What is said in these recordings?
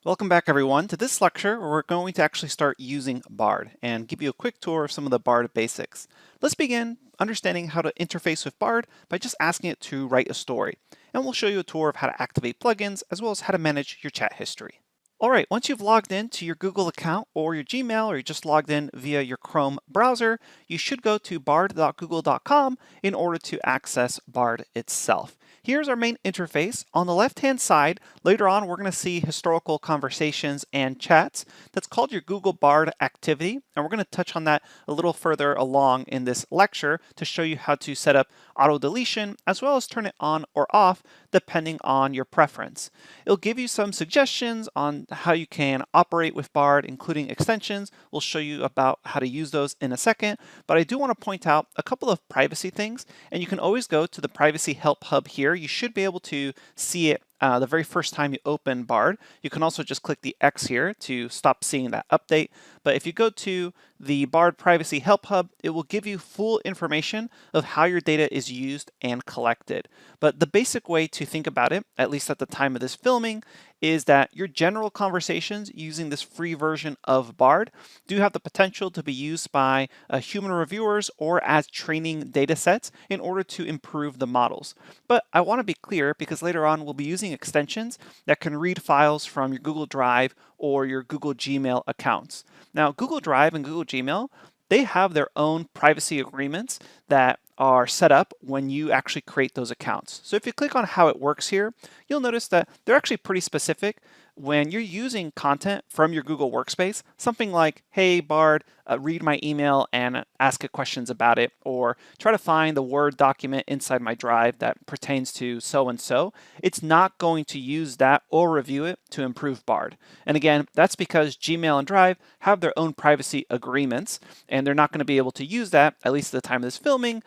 Welcome back everyone to this lecture where we're going to actually start using Bard and give you a quick tour of some of the Bard basics. Let's begin understanding how to interface with Bard by just asking it to write a story. And we'll show you a tour of how to activate plugins as well as how to manage your chat history. Alright, once you've logged in to your Google account or your Gmail or you just logged in via your Chrome browser, you should go to bard.google.com in order to access Bard itself. Here's our main interface. On the left-hand side, later on, we're going to see historical conversations and chats. That's called your Google Bard activity, and we're going to touch on that a little further along in this lecture to show you how to set up auto deletion as well as turn it on or off depending on your preference. It'll give you some suggestions on how you can operate with Bard, including extensions. We'll show you about how to use those in a second, but I do want to point out a couple of privacy things, and you can always go to the Privacy Help Hub here. You should be able to see it the very first time you open Bard. You can also just click the X here to stop seeing that update. But if you go to the Bard Privacy Help Hub, it will give you full information of how your data is used and collected. But the basic way to think about it, at least at the time of this filming, is that your general conversations using this free version of Bard do have the potential to be used by human reviewers or as training data sets in order to improve the models. But I want to be clear because later on we'll be using extensions that can read files from your Google Drive or your Google Gmail accounts. Now, Google Drive and Google Gmail, they have their own privacy agreements that are set up when you actually create those accounts. So if you click on how it works here, you'll notice that they're actually pretty specific. When you're using content from your Google Workspace, something like, hey, Bard, read my email and ask it questions about it, or try to find the Word document inside my drive that pertains to so-and-so, it's not going to use that or review it to improve Bard. And again, that's because Gmail and Drive have their own privacy agreements, and they're not going to be able to use that, at least at the time of this filming,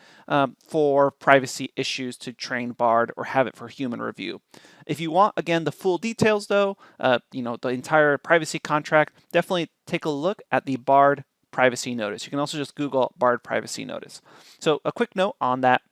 for privacy issues to train Bard or have it for human review. If you want, again, the full details though, the entire privacy contract, definitely take a look at the Bard privacy notice. You can also just Google Bard privacy notice. So a quick note on that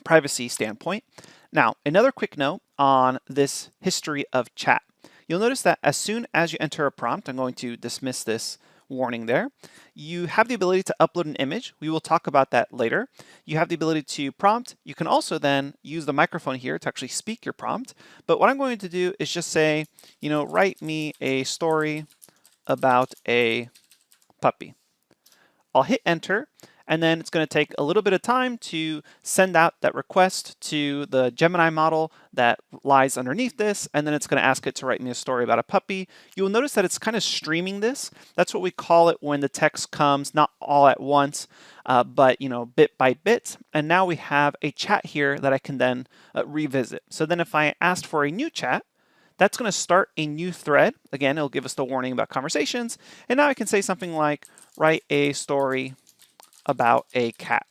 privacy standpoint. Now, another quick note on this history of chat. You'll notice that as soon as you enter a prompt, I'm going to dismiss this warning there. You have the ability to upload an image. We will talk about that later. You have the ability to prompt. You can also then use the microphone here to actually speak your prompt. But what I'm going to do is just say, write me a story about a puppy. I'll hit enter, and then it's going to take a little bit of time to send out that request to the Gemini model that lies underneath this, and then it's going to ask it to write me a story about a puppy. You will notice that it's kind of streaming this. That's what we call it when the text comes not all at once, but bit by bit. And now we have a chat here that I can then revisit. So then if I asked for a new chat, that's going to start a new thread. Again, it'll give us the warning about conversations. And now I can say something like, write a story about a cat.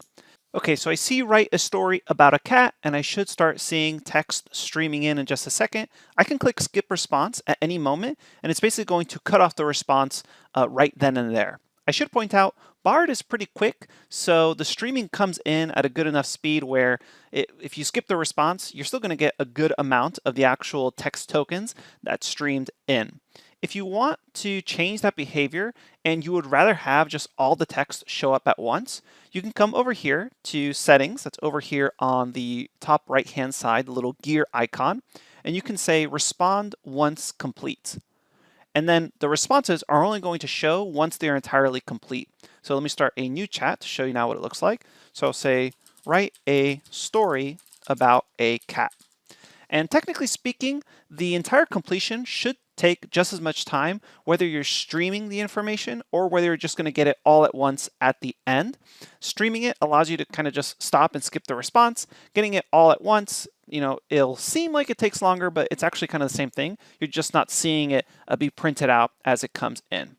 Okay, so I see write a story about a cat, and I should start seeing text streaming in just a second. I can click skip response at any moment, and it's basically going to cut off the response right then and there. I should point out, Bard is pretty quick, so the streaming comes in at a good enough speed where if you skip the response, you're still going to get a good amount of the actual text tokens that's streamed in. If you want to change that behavior and you would rather have just all the text show up at once, you can come over here to settings. That's over here on the top right hand side, the little gear icon, and you can say respond once complete. And then the responses are only going to show once they're entirely complete. So let me start a new chat to show you now what it looks like. So I'll say, write a story about a cat. And technically speaking, the entire completion should take just as much time, whether you're streaming the information or whether you're just going to get it all at once at the end. Streaming it allows you to kind of just stop and skip the response. Getting it all at once, it'll seem like it takes longer, but it's actually kind of the same thing. You're just not seeing it be printed out as it comes in.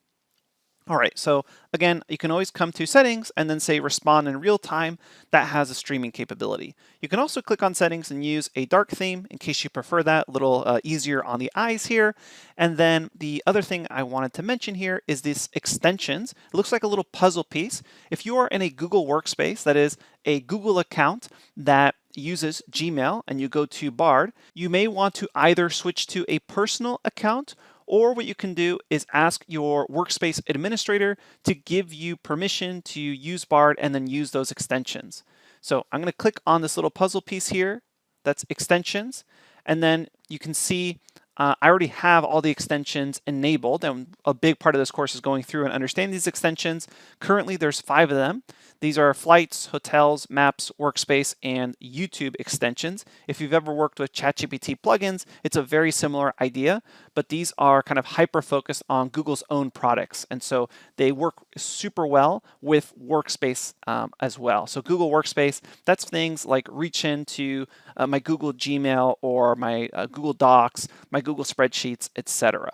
All right, so again, you can always come to settings and then say respond in real time. That has a streaming capability. You can also click on settings and use a dark theme in case you prefer that, a little easier on the eyes here. And then the other thing I wanted to mention here is this extensions. It looks like a little puzzle piece. If you are in a Google workspace, that is a Google account that uses Gmail and you go to Bard, you may want to either switch to a personal account Or what you can do is ask your workspace administrator to give you permission to use Bard and then use those extensions. So I'm going to click on this little puzzle piece here, that's extensions, and then you can see I already have all the extensions enabled, and a big part of this course is going through and understanding these extensions. Currently, there's 5 of them. These are flights, hotels, maps, workspace, and YouTube extensions. If you've ever worked with ChatGPT plugins, it's a very similar idea, but these are kind of hyper-focused on Google's own products. And so they work super well with Workspace as well. So Google Workspace, that's things like reach into my Google Gmail or my Google Docs, my Google Spreadsheets, etc.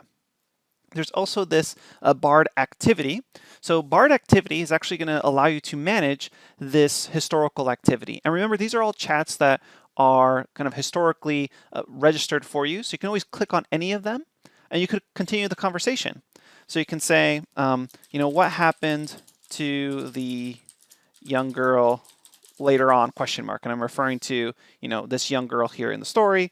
There's also this Bard activity. So Bard activity is actually going to allow you to manage this historical activity. And remember, these are all chats that are kind of historically registered for you. So you can always click on any of them and you could continue the conversation. So you can say, what happened to the young girl later on, ? And I'm referring to, this young girl here in the story.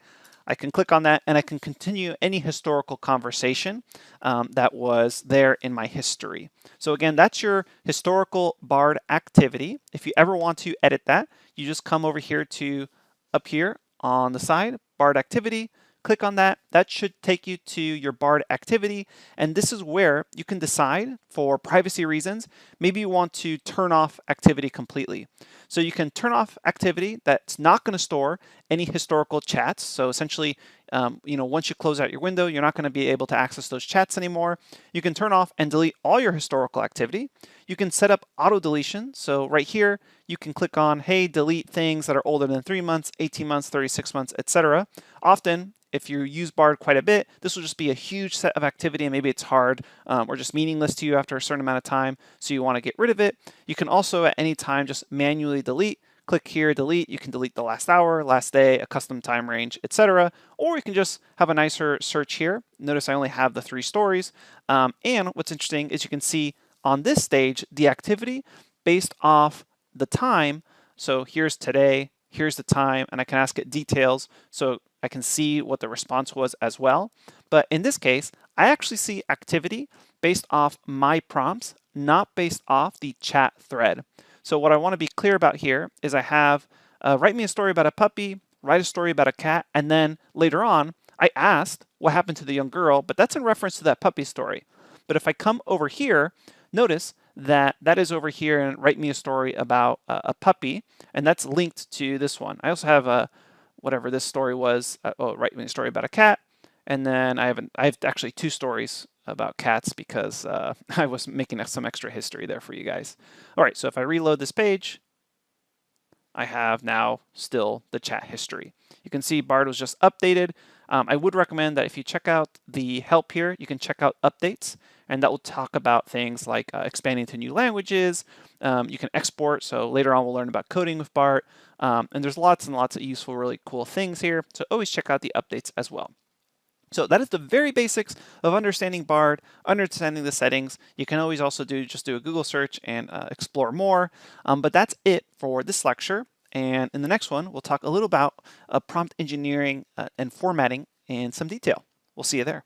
I can click on that and I can continue any historical conversation that was there in my history. So again, that's your historical Bard activity. If you ever want to edit that, you just come over here to up here on the side, Bard activity, click on that. That should take you to your Bard activity. And this is where you can decide for privacy reasons, maybe you want to turn off activity completely. So you can turn off activity that's not going to store any historical chats. So essentially, once you close out your window, you're not going to be able to access those chats anymore. You can turn off and delete all your historical activity. You can set up auto deletion. So right here, you can click on, hey, delete things that are older than 3 months, 18 months, 36 months, etc. Often, if you use Bard quite a bit, this will just be a huge set of activity and maybe it's hard or just meaningless to you after a certain amount of time, so you want to get rid of it. You can also at any time just manually delete. Click here, delete. You can delete the last hour, last day, a custom time range, etc. Or you can just have a nicer search here. Notice I only have the 3 stories. And what's interesting is you can see on this stage the activity based off the time. So here's today, here's the time, and I can ask it details so I can see what the response was as well. But in this case, I actually see activity based off my prompts, not based off the chat thread. So what I want to be clear about here is I have write me a story about a puppy, write a story about a cat, and then later on, I asked what happened to the young girl, but that's in reference to that puppy story. But if I come over here, notice that that is over here and write me a story about a puppy, and that's linked to this one. I also have whatever this story was, write me a story about a cat, and then I have actually 2 stories about cats because I was making some extra history there for you guys. All right, so if I reload this page, I have now still the chat history. You can see Bard was just updated. I would recommend that if you check out the help here, you can check out updates, and that will talk about things like expanding to new languages. You can export, so later on we'll learn about coding with Bard. And there's lots and lots of useful, really cool things here. So always check out the updates as well. So that is the very basics of understanding Bard, understanding the settings. You can always also just do a Google search and explore more. But that's it for this lecture. And in the next one, we'll talk a little about prompt engineering and formatting in some detail. We'll see you there.